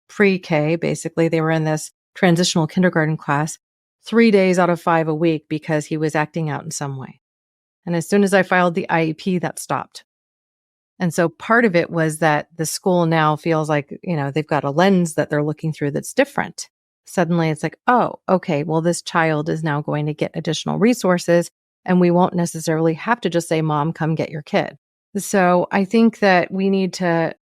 pre-K. Basically, they were in this transitional kindergarten class 3 days out of 5 a week because he was acting out in some way. And as soon as I filed the IEP, that stopped. And so part of it was that the school now feels like, they've got a lens that they're looking through that's different. Suddenly it's like, oh, okay, well, this child is now going to get additional resources and we won't necessarily have to just say, Mom, come get your kid. So I think that we need to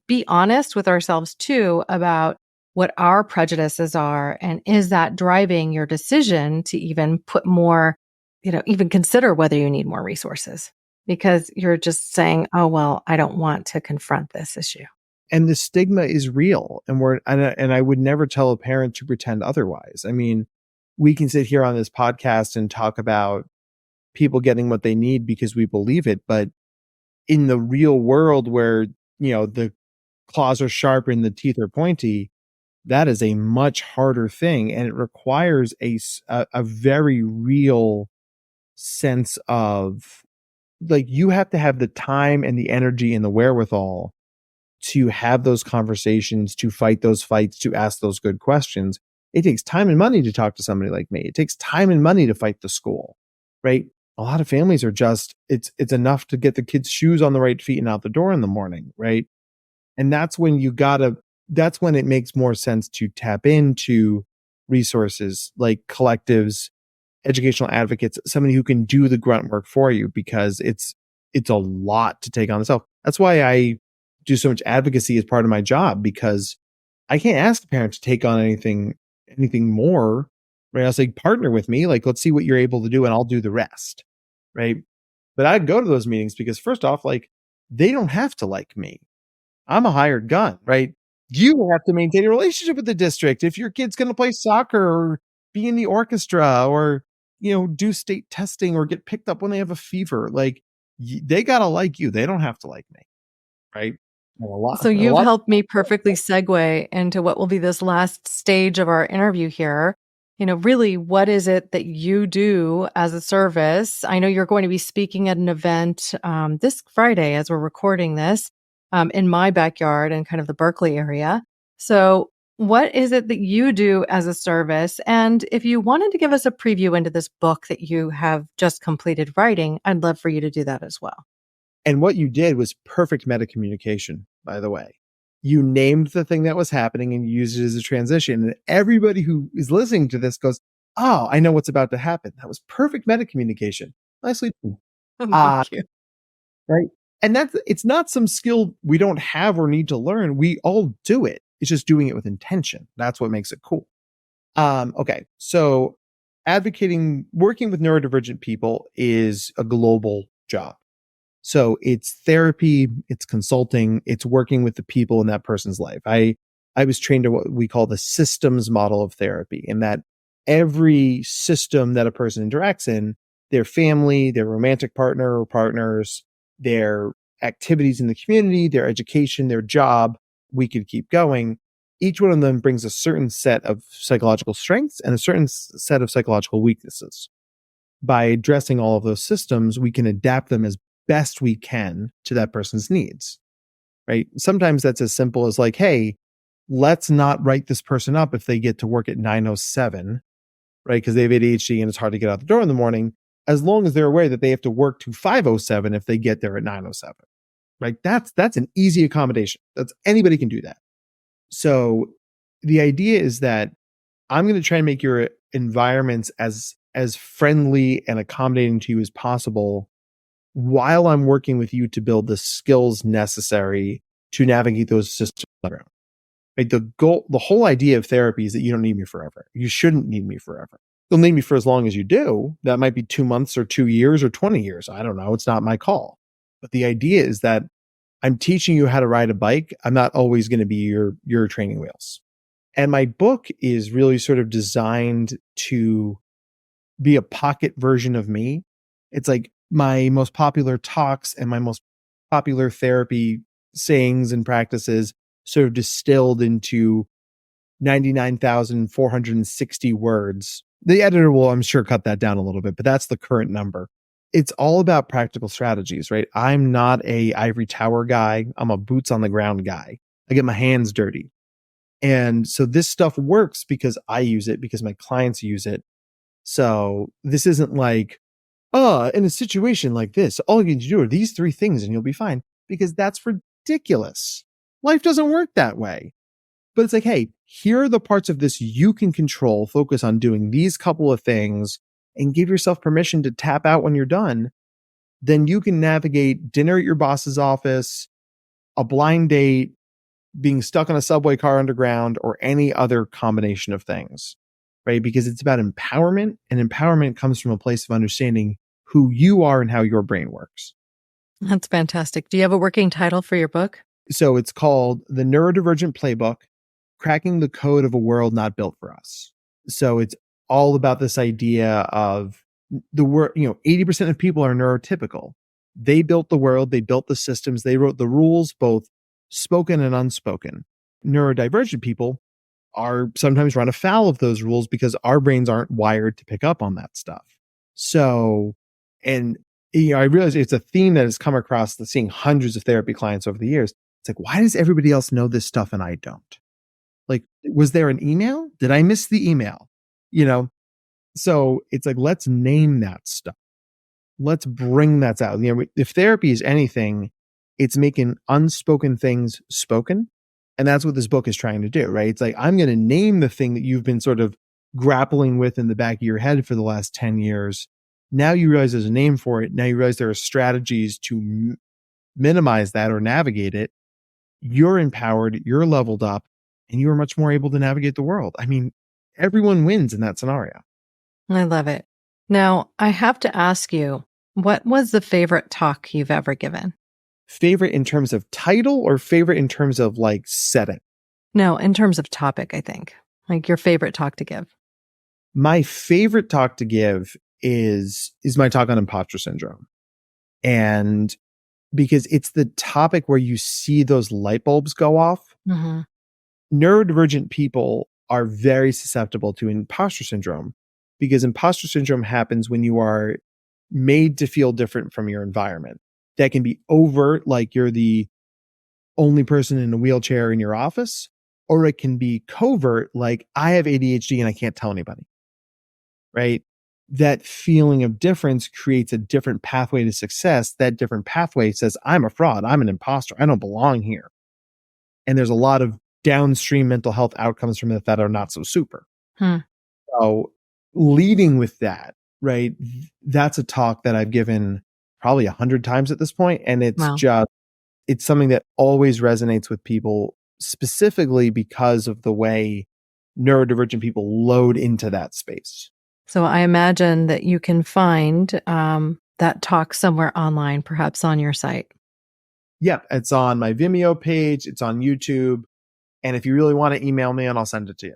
be honest with ourselves too about what our prejudices are. And is that driving your decision to even put more, even consider whether you need more resources? Because you're just saying, oh, well, I don't want to confront this issue. And the stigma is real. And I would never tell a parent to pretend otherwise. I mean, we can sit here on this podcast and talk about people getting what they need because we believe it. But in the real world where, the claws are sharp and the teeth are pointy, that is a much harder thing. And it requires a very real sense of, like, you have to have the time and the energy and the wherewithal to have those conversations, to fight those fights, to ask those good questions. It takes time and money to talk to somebody like me. It takes time and money to fight the school, right? A lot of families are just, it's enough to get the kids' shoes on the right feet and out the door in the morning, right? And that's when that's when it makes more sense to tap into resources like collectives, educational advocates, somebody who can do the grunt work for you, because it's a lot to take on itself. That's why I do so much advocacy as part of my job, because I can't ask the parent to take on anything more, right? I'll say, partner with me, like, let's see what you're able to do and I'll do the rest, right? But I'd go to those meetings because, first off, like, they don't have to like me. I'm a hired gun, right? You have to maintain a relationship with the district. If your kid's going to play soccer or be in the orchestra or, do state testing or get picked up when they have a fever, like, they got to like you. They don't have to like me, right? So you've helped me perfectly segue into what will be this last stage of our interview here. Really, what is it that you do as a service? I know you're going to be speaking at an event this Friday as we're recording this in my backyard and kind of the Berkeley area. So what is it that you do as a service? And if you wanted to give us a preview into this book that you have just completed writing, I'd love for you to do that as well. And what you did was perfect meta communication, by the way. You named the thing that was happening and you used it as a transition. And everybody who is listening to this goes, oh, I know what's about to happen. That was perfect meta communication. Nicely done. Thank you. Right. And it's not some skill we don't have or need to learn. We all do it. It's just doing it with intention. That's what makes it cool. Okay. So working with neurodivergent people is a global job. So it's therapy, it's consulting, it's working with the people in that person's life. I was trained to what we call the systems model of therapy, in that every system that a person interacts in, their family, their romantic partner or partners, their activities in the community, their education, their job, we could keep going. Each one of them brings a certain set of psychological strengths and a certain set of psychological weaknesses. By addressing all of those systems, we can adapt them as best we can to that person's needs, right? Sometimes that's as simple as like, hey, let's not write this person up if they get to work at 9:07, right? Because they have ADHD and it's hard to get out the door in the morning, as long as they're aware that they have to work to 5:07 if they get there at 9:07, right? That's an easy accommodation. Anybody can do that. So the idea is that I'm going to try and make your environments as as friendly and accommodating to you as possible while I'm working with you to build the skills necessary to navigate those systems. Right? The whole idea of therapy is that you don't need me forever. You shouldn't need me forever. You'll need me for as long as you do. That might be 2 months or 2 years or 20 years. I don't know. It's not my call. But the idea is that I'm teaching you how to ride a bike. I'm not always going to be your training wheels. And my book is really sort of designed to be a pocket version of me. It's like my most popular talks and my most popular therapy sayings and practices sort of distilled into 99,460 words. The editor will, I'm sure, cut that down a little bit, but that's the current number. It's all about practical strategies, right? I'm not a ivory tower guy. I'm a boots on the ground guy. I get my hands dirty. And so this stuff works because I use it, because my clients use it. So this isn't like, in a situation like this, all you need to do are these 3 things and you'll be fine, because that's ridiculous. Life doesn't work that way. But it's like, hey, here are the parts of this you can control. Focus on doing these couple of things and give yourself permission to tap out when you're done. Then you can navigate dinner at your boss's office, a blind date, being stuck on a subway car underground, or any other combination of things, right? Because it's about empowerment, and empowerment comes from a place of understanding who you are and how your brain works. That's fantastic. Do you have a working title for your book? So it's called The Neurodivergent Playbook, Cracking the Code of a World Not Built for Us. So it's all about this idea of the world, 80% of people are neurotypical. They built the world, they built the systems, they wrote the rules, both spoken and unspoken. Neurodivergent people are sometimes run afoul of those rules because our brains aren't wired to pick up on that stuff. So, and I realize it's a theme that has come across seeing hundreds of therapy clients over the years. It's like, why does everybody else know this stuff and I don't? Like, was there an email? Did I miss the email? So it's like, let's name that stuff. Let's bring that out. If therapy is anything, it's making unspoken things spoken. And that's what this book is trying to do, right? It's like, I'm going to name the thing that you've been sort of grappling with in the back of your head for the last 10 years. Now you realize there's a name for it. Now you realize there are strategies to minimize that or navigate it. You're empowered, you're leveled up, and you are much more able to navigate the world. I mean, everyone wins in that scenario. I love it. Now, I have to ask you, what was the favorite talk you've ever given? Favorite in terms of title or favorite in terms of like setting? No, in terms of topic, I think. Like your favorite talk to give. My favorite talk to give is my talk on imposter syndrome. And because it's the topic where you see those light bulbs go off. Mm-hmm. Neurodivergent people are very susceptible to imposter syndrome, because imposter syndrome happens when you are made to feel different from your environment. That can be overt, like you're the only person in a wheelchair in your office, or it can be covert, like I have ADHD and I can't tell anybody, right? That feeling of difference creates a different pathway to success. That different pathway says, I'm a fraud, I'm an imposter, I don't belong here. And there's a lot of downstream mental health outcomes from it that are not so super. So leading with that, right? That's a talk that I've given probably 100 times at this point. And it's it's something that always resonates with people, specifically because of the way neurodivergent people load into that space. So I imagine that you can find that talk somewhere online, perhaps on your site. Yeah, it's on my Vimeo page. It's on YouTube. And if you really want to email me, and I'll send it to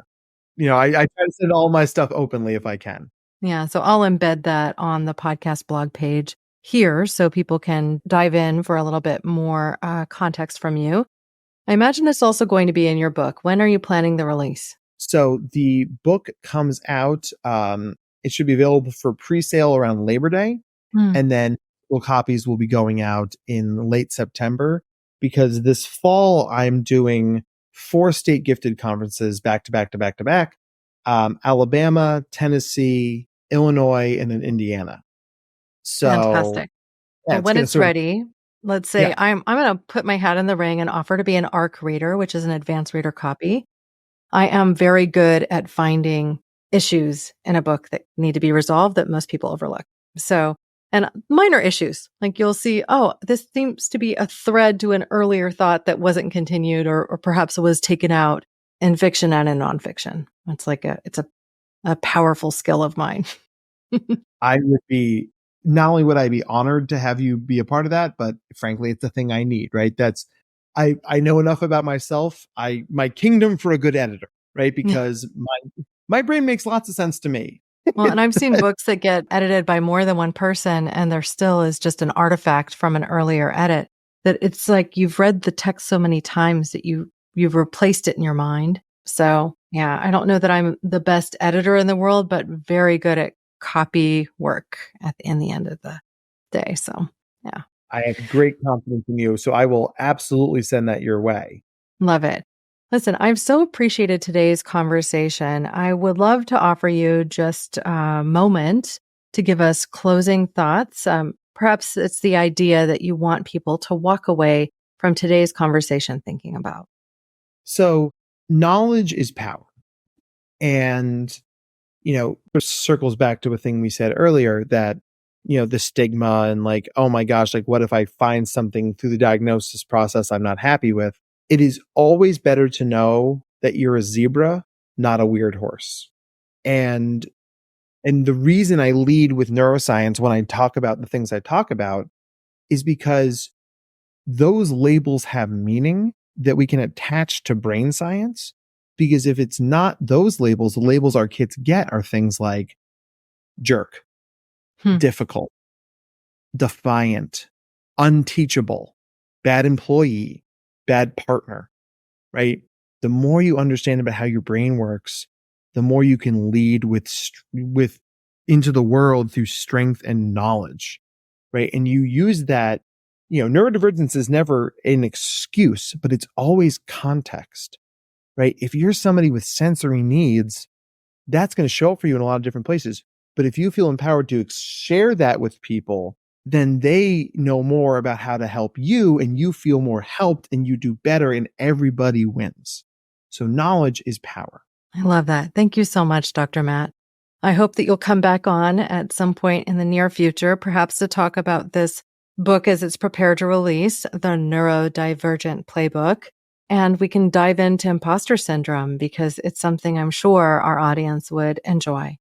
you. I try to send all my stuff openly if I can. Yeah, so I'll embed that on the podcast blog page here so people can dive in for a little bit more context from you. I imagine it's also going to be in your book. When are you planning the release? So the book comes out, it should be available for pre-sale around Labor Day. And then copies will be going out in late September, because this fall I'm doing 4 state gifted conferences back to back to back to back. Alabama, Tennessee, Illinois, and then Indiana. So fantastic. Yeah, well, when it's ready, let's say I'm going to put my hat in the ring and offer to be an ARC reader, which is an advanced reader copy. I am very good at finding issues in a book that need to be resolved that most people overlook. So, and minor issues, like you'll see, oh, this seems to be a thread to an earlier thought that wasn't continued or perhaps was taken out in fiction and in nonfiction. It's a powerful skill of mine. I would be, not only would I be honored to have you be a part of that, but frankly, it's a thing I need, right? I know enough about myself. My kingdom for a good editor, right? Because my brain makes lots of sense to me. Well, and I've seen books that get edited by more than one person, and there still is just an artifact from an earlier edit that it's like you've read the text so many times that you've replaced it in your mind. So yeah, I don't know that I'm the best editor in the world, but very good at copy work in the end of the day. So yeah. I have great confidence in you, so I will absolutely send that your way. Love it. Listen, I've so appreciated today's conversation. I would love to offer you just a moment to give us closing thoughts. Perhaps it's the idea that you want people to walk away from today's conversation thinking about. So knowledge is power. And, this circles back to a thing we said earlier that, the stigma and like, oh my gosh, like what if I find something through the diagnosis process I'm not happy with? It is always better to know that you're a zebra, not a weird horse. And the reason I lead with neuroscience when I talk about the things I talk about is because those labels have meaning that we can attach to brain science. Because if it's not those labels, the labels our kids get are things like jerk, difficult, defiant, unteachable, bad employee, bad partner, right? The more you understand about how your brain works, the more you can lead with into the world through strength and knowledge, right? And you use that, neurodivergence is never an excuse, but it's always context, right? If you're somebody with sensory needs, that's going to show up for you in a lot of different places. But if you feel empowered to share that with people, then they know more about how to help you and you feel more helped and you do better and everybody wins. So knowledge is power. I love that. Thank you so much, Dr. Matt. I hope that you'll come back on at some point in the near future, perhaps to talk about this book as it's prepared to release, the Neurodivergent Playbook. And we can dive into imposter syndrome because it's something I'm sure our audience would enjoy.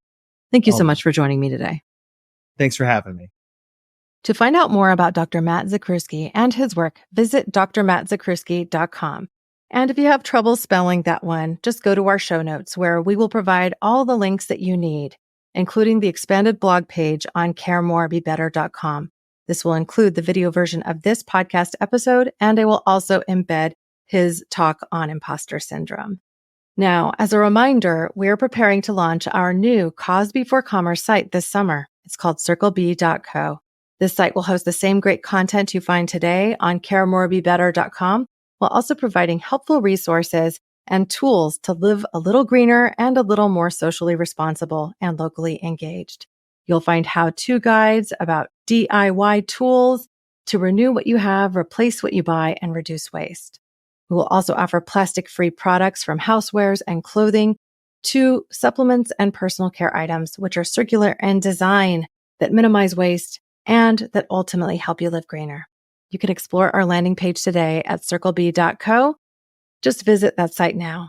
Thank you so much for joining me today. Thanks for having me. To find out more about Dr. Matt Zakreski and his work, visit drmattzakreski.com. And if you have trouble spelling that one, just go to our show notes where we will provide all the links that you need, including the expanded blog page on caremorebebetter.com. This will include the video version of this podcast episode, and I will also embed his talk on imposter syndrome. Now, as a reminder, we're preparing to launch our new Cause Before Commerce site this summer. It's called circleb.co. This site will host the same great content you find today on caremorebebetter.com, while also providing helpful resources and tools to live a little greener and a little more socially responsible and locally engaged. You'll find how-to guides about DIY tools to renew what you have, replace what you buy, and reduce waste. We will also offer plastic-free products from housewares and clothing to supplements and personal care items, which are circular in design that minimize waste and that ultimately help you live greener. You can explore our landing page today at circleb.co. Just visit that site now.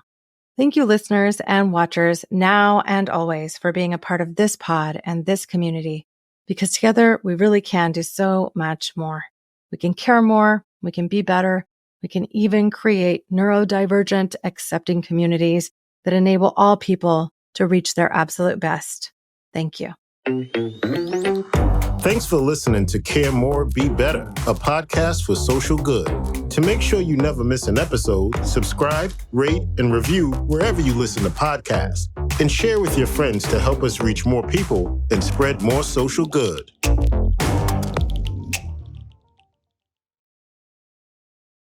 Thank you, listeners and watchers, now and always, for being a part of this pod and this community, because together we really can do so much more. We can care more, we can be better, we can even create neurodivergent, accepting communities that enable all people to reach their absolute best. Thank you. Thanks for listening to Care More, Be Better, a podcast for social good. To make sure you never miss an episode, subscribe, rate, and review wherever you listen to podcasts, and share with your friends to help us reach more people and spread more social good.